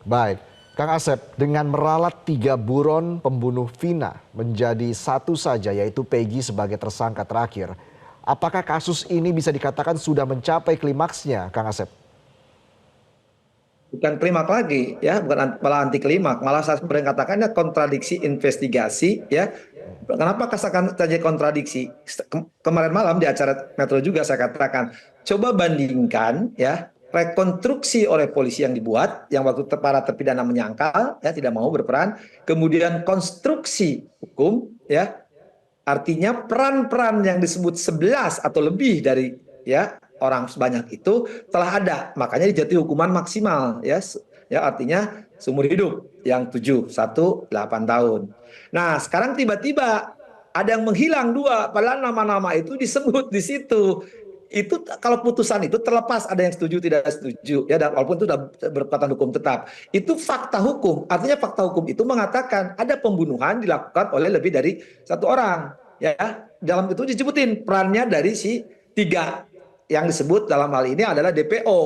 Baik, Kang Asep, dengan meralat 3 buron pembunuh Vina menjadi satu saja yaitu Peggy sebagai tersangka terakhir. Apakah kasus ini bisa dikatakan sudah mencapai klimaksnya, Kang Asep? Bukan klimaks lagi ya, bukan malah anti klimaks, malah saya sebenarnya katakannya kontradiksi investigasi ya. Kenapa katakan saja kontradiksi? Kemarin malam di acara Metro juga saya katakan, coba bandingkan ya rekonstruksi oleh polisi yang dibuat, yang waktu para terpidana menyangkal ya tidak mau berperan, kemudian konstruksi hukum ya. Artinya peran-peran yang disebut 11 atau lebih dari ya orang sebanyak itu telah ada. Makanya dijatuhi hukuman maksimal ya. Ya artinya seumur hidup yang 8 tahun. Nah, sekarang tiba-tiba ada yang menghilang 2 padahal nama-nama itu disebut di situ. Itu kalau putusan itu terlepas ada yang setuju tidak setuju ya, dan walaupun itu sudah berkekuatan hukum tetap, itu fakta hukum. Artinya fakta hukum itu mengatakan ada pembunuhan dilakukan oleh lebih dari 1 orang ya. Dalam itu disebutin perannya dari si 3 yang disebut dalam hal ini adalah DPO.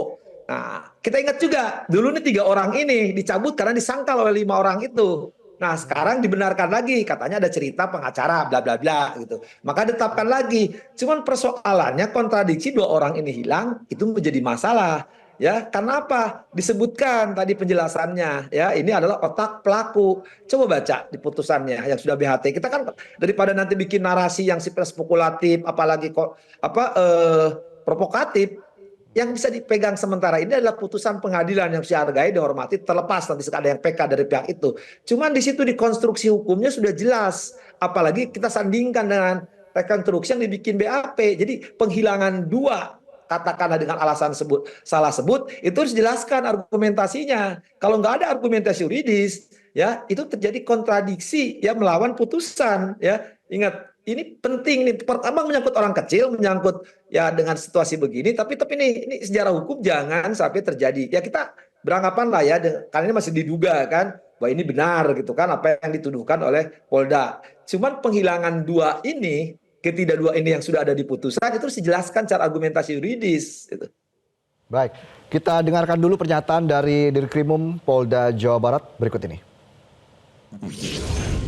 Nah, kita ingat juga dulu nih 3 orang ini dicabut karena disangkal oleh 5 orang itu. Nah, sekarang dibenarkan lagi, katanya ada cerita pengacara, bla bla bla gitu. Maka ditetapkan lagi. Cuman persoalannya kontradiksi 2 orang ini hilang itu menjadi masalah. Ya, karena apa? Disebutkan tadi penjelasannya. Ya, ini adalah otak pelaku. Coba baca di putusannya yang sudah BHT. Kita kan daripada nanti bikin narasi yang spekulatif, apalagi kok provokatif. Yang bisa dipegang sementara ini adalah putusan pengadilan yang saya hargai, dihormati, terlepas nanti ada yang PK dari pihak itu. Cuman di situ di konstruksi hukumnya sudah jelas, apalagi kita sandingkan dengan rekonstruksi yang dibikin BAP. Jadi penghilangan 2 katakanlah dengan alasan salah sebut itu harus dijelaskan argumentasinya. Kalau nggak ada argumentasi yuridis, ya itu terjadi kontradiksi ya melawan putusan ya. Ingat, ini penting nih, pertama menyangkut orang kecil, menyangkut ya dengan situasi begini, tapi ini sejarah hukum jangan sampai terjadi. Ya kita beranggapan lah ya, karena ini masih diduga kan bahwa ini benar gitu kan apa yang dituduhkan oleh Polda. Cuman penghilangan 2 ini, ketidak 2 ini yang sudah ada di putusan itu harus dijelaskan secara argumentasi yuridis gitu. Baik, kita dengarkan dulu pernyataan dari Dirkrimum Polda Jawa Barat berikut ini.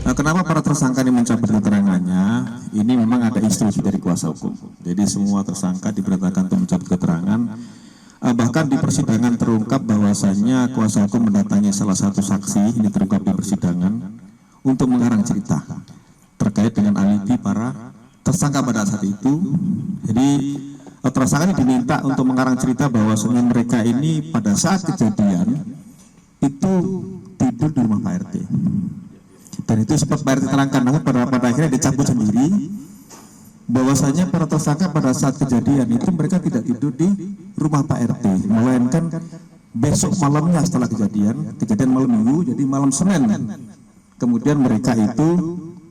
Nah, kenapa para tersangka ini mencabut keterangannya? Ini memang ada instruksi dari kuasa hukum. Jadi semua tersangka diperintahkan untuk mencabut keterangan. Bahkan di persidangan terungkap bahwasannya kuasa hukum mendatangi salah satu saksi, ini terungkap di persidangan, untuk mengarang cerita terkait dengan alibi para tersangka pada saat itu. Jadi tersangka ini diminta untuk mengarang cerita bahwasannya mereka ini pada saat kejadian itu tidur di rumah Pak RT. Dan itu sempat Pak RT terangkan, namun pada akhirnya dicabut sendiri bahwasanya para tersangka pada saat kejadian itu mereka tidak tidur di rumah Pak RT, melainkan besok malamnya setelah kejadian malam Minggu, jadi malam Senin. Kemudian mereka itu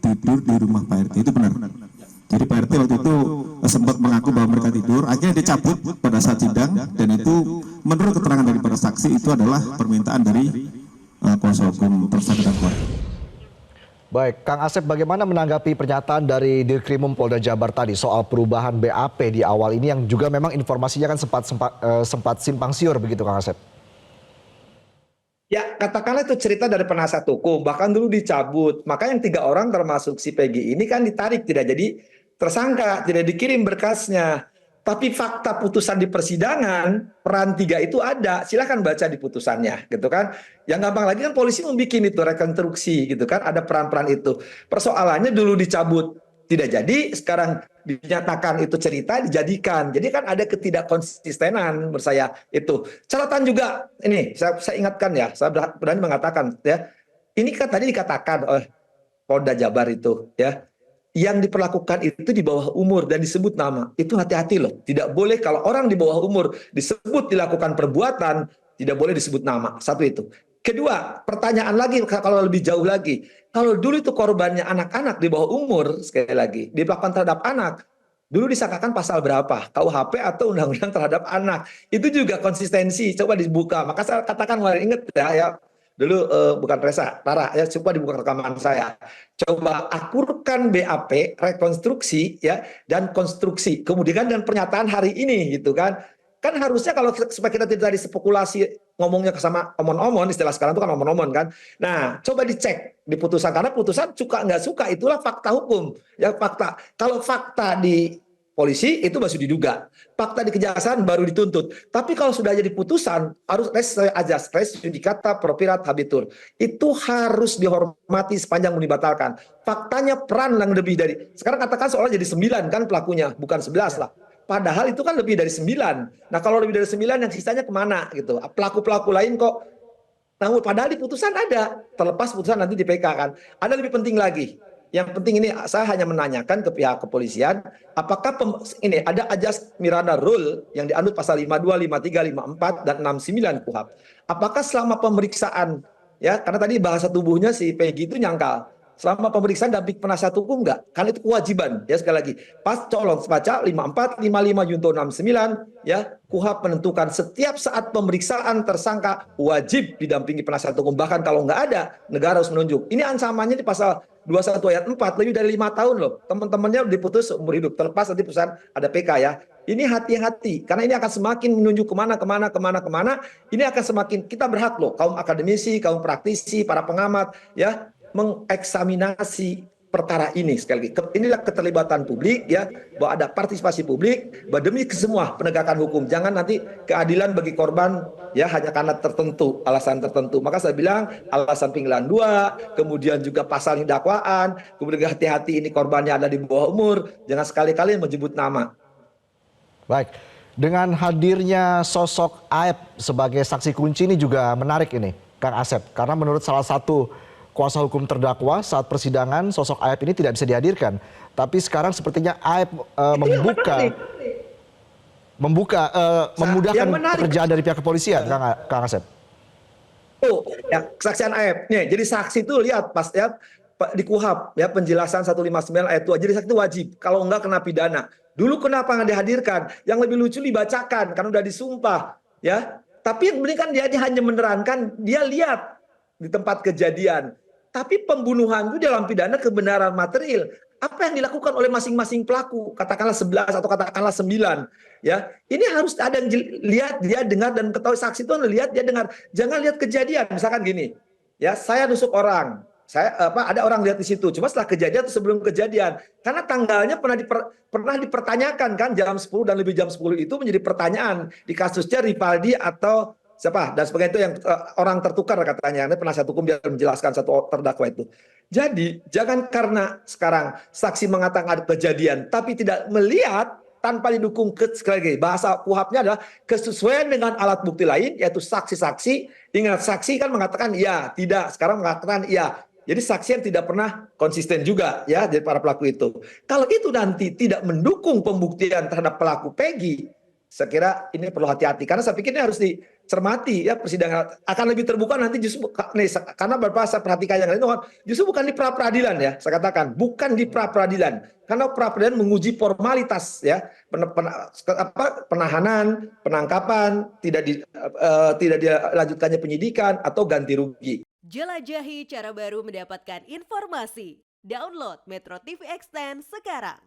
tidur di rumah Pak RT, itu benar. Jadi Pak RT waktu itu sempat mengaku bahwa mereka tidur, akhirnya dicabut pada saat sidang, dan itu menurut keterangan dari para saksi itu adalah permintaan dari kuasa hukum tersangka dan keluarga. Baik, Kang Asep, bagaimana menanggapi pernyataan dari Dirkrimum Polda Jabar tadi soal perubahan BAP di awal ini yang juga memang informasinya kan sempat simpang siur begitu, Kang Asep? Ya, katakanlah itu cerita dari penasihat hukum, bahkan dulu dicabut. Maka yang 3 orang termasuk si Peggy ini kan ditarik, tidak jadi tersangka, tidak dikirim berkasnya. Tapi fakta putusan di persidangan, peran 3 itu ada. Silahkan baca di putusannya, gitu kan. Yang gampang lagi kan polisi membuat itu rekonstruksi, gitu kan. Ada peran-peran itu. Persoalannya dulu dicabut, tidak jadi. Sekarang dinyatakan itu cerita, dijadikan. Jadi kan ada ketidakkonsistenan menurut saya itu. Catatan juga, ini saya ingatkan ya, saya berani mengatakan ya. Ini kan tadi dikatakan oleh Polda Jabar itu ya. Yang diperlakukan itu di bawah umur dan disebut nama, itu hati-hati loh. Tidak boleh kalau orang di bawah umur disebut dilakukan perbuatan, tidak boleh disebut nama. Satu itu. Kedua, pertanyaan lagi kalau lebih jauh lagi. Kalau dulu itu korbannya anak-anak di bawah umur, sekali lagi, dilakukan terhadap anak, dulu disangkakan pasal berapa? KUHP atau undang-undang terhadap anak. Itu juga konsistensi, coba dibuka. Maka saya katakan, ingat ya dulu bukan Reza, Tara, ya coba dibuka rekaman saya. Coba akurkan BAP, rekonstruksi ya dan konstruksi. Kemudian dan pernyataan hari ini gitu kan. Kan harusnya kalau supaya kita tidak dispekulasi ngomongnya sama omon-omon, istilah sekarang itu kan omon-omon kan. Nah, coba dicek di putusan, karena putusan suka nggak suka itulah fakta hukum. Ya fakta. Kalau fakta di polisi itu masih diduga, fakta di kejaksaan baru dituntut. Tapi kalau sudah jadi putusan harus res ajas, res judicata propirat habetur. Itu harus dihormati sepanjang mau dibatalkan. Faktanya peran yang lebih dari, sekarang katakan seolah jadi 9 kan pelakunya, bukan 11 lah. Padahal itu kan lebih dari 9. Nah kalau lebih dari 9 yang sisanya kemana gitu. Pelaku-pelaku lain kok. Nah, padahal di putusan ada. Terlepas putusan nanti di PK kan. Ada lebih penting lagi. Yang penting ini saya hanya menanyakan ke pihak kepolisian, apakah ini ada ajas Miranda Rule yang dianut pasal 52, 53, 54 dan 69 KUHP. Apakah selama pemeriksaan, ya karena tadi bahasa tubuhnya si Peggy itu nyangkal. Selama pemeriksaan damping penasihat hukum enggak? Kan itu kewajiban. Ya sekali lagi. Pas colong baca 54, 55 Junto 69 ya, KUHP menentukan setiap saat pemeriksaan tersangka wajib didampingi penasihat hukum. Bahkan kalau enggak ada, negara harus menunjuk. Ini ancamannya di pasal 21 ayat 4 lebih dari 5 tahun loh. Teman-temannya diputus umur hidup. Terlepas nanti perusahaan ada PK ya. Ini hati-hati karena ini akan semakin menunjuk kemana. Ini akan semakin kita berhak loh, kaum akademisi, kaum praktisi, para pengamat ya, mengeksaminasi perkara ini. Sekali lagi, inilah keterlibatan publik ya, bahwa ada partisipasi publik demi semua penegakan hukum. Jangan nanti keadilan bagi korban ya hanya karena tertentu, alasan tertentu. Maka saya bilang alasan pengadilan 2, kemudian juga pasal dakwaan, kemudian hati-hati ini korbannya ada di bawah umur, jangan sekali-kali menyebut nama. Baik, dengan hadirnya sosok Aep sebagai saksi kunci ini juga menarik ini, Kang Asep. Karena menurut salah satu kuasa hukum terdakwa saat persidangan, sosok Aep ini tidak bisa dihadirkan. Tapi sekarang sepertinya Aep memudahkan pekerjaan dari pihak kepolisian, Kang Asep. Oh, ya, kesaksian Aep. Nih, jadi saksi itu lihat pas ya di KUHP ya penjelasan 159 ayat 2. Jadi saksi itu wajib. Kalau enggak kena pidana. Dulu kenapa nggak dihadirkan? Yang lebih lucu dibacakan karena udah disumpah, ya. Tapi yang penting kan dia hanya menerangkan, dia lihat di tempat kejadian. Tapi pembunuhan itu dalam pidana kebenaran material. Apa yang dilakukan oleh masing-masing pelaku, katakanlah 11 atau katakanlah 9, ya. Ini harus ada yang lihat, dia dengar dan ketahui. Saksi itu lihat, dia dengar. Jangan lihat kejadian. Misalkan gini, ya, saya nusuk orang. Ada orang lihat di situ. Cuma setelah kejadian atau sebelum kejadian. Karena tanggalnya pernah dipertanyakan kan, jam 10 dan lebih jam 10 itu menjadi pertanyaan di kasusnya Rivaldi atau siapa dan sebagainya, itu yang orang tertukar katanya. Ini penasihat hukum dia menjelaskan satu terdakwa itu. Jadi jangan karena sekarang saksi mengatakan ada kejadian tapi tidak melihat tanpa didukung, sekali lagi bahasa KUHP-nya adalah kesesuaian dengan alat bukti lain, yaitu saksi-saksi. Ingat, saksi kan mengatakan iya, tidak, sekarang mengatakan iya. Jadi saksi yang tidak pernah konsisten juga ya dari para pelaku itu. Kalau itu nanti tidak mendukung pembuktian terhadap pelaku Peggy, saya kira ini perlu hati-hati. Karena saya pikir ini harus dicermati ya, persidangan akan lebih terbuka nanti justru nih, karena beberapa saya perhatikan yang lain justru bukan di pra peradilan ya, saya katakan bukan di pra peradilan. Karena pra peradilan menguji formalitas ya, penahanan, penangkapan, tidak dilanjutkannya penyidikan atau ganti rugi. Jelajahi cara baru mendapatkan informasi. Download Metro TV Extend sekarang.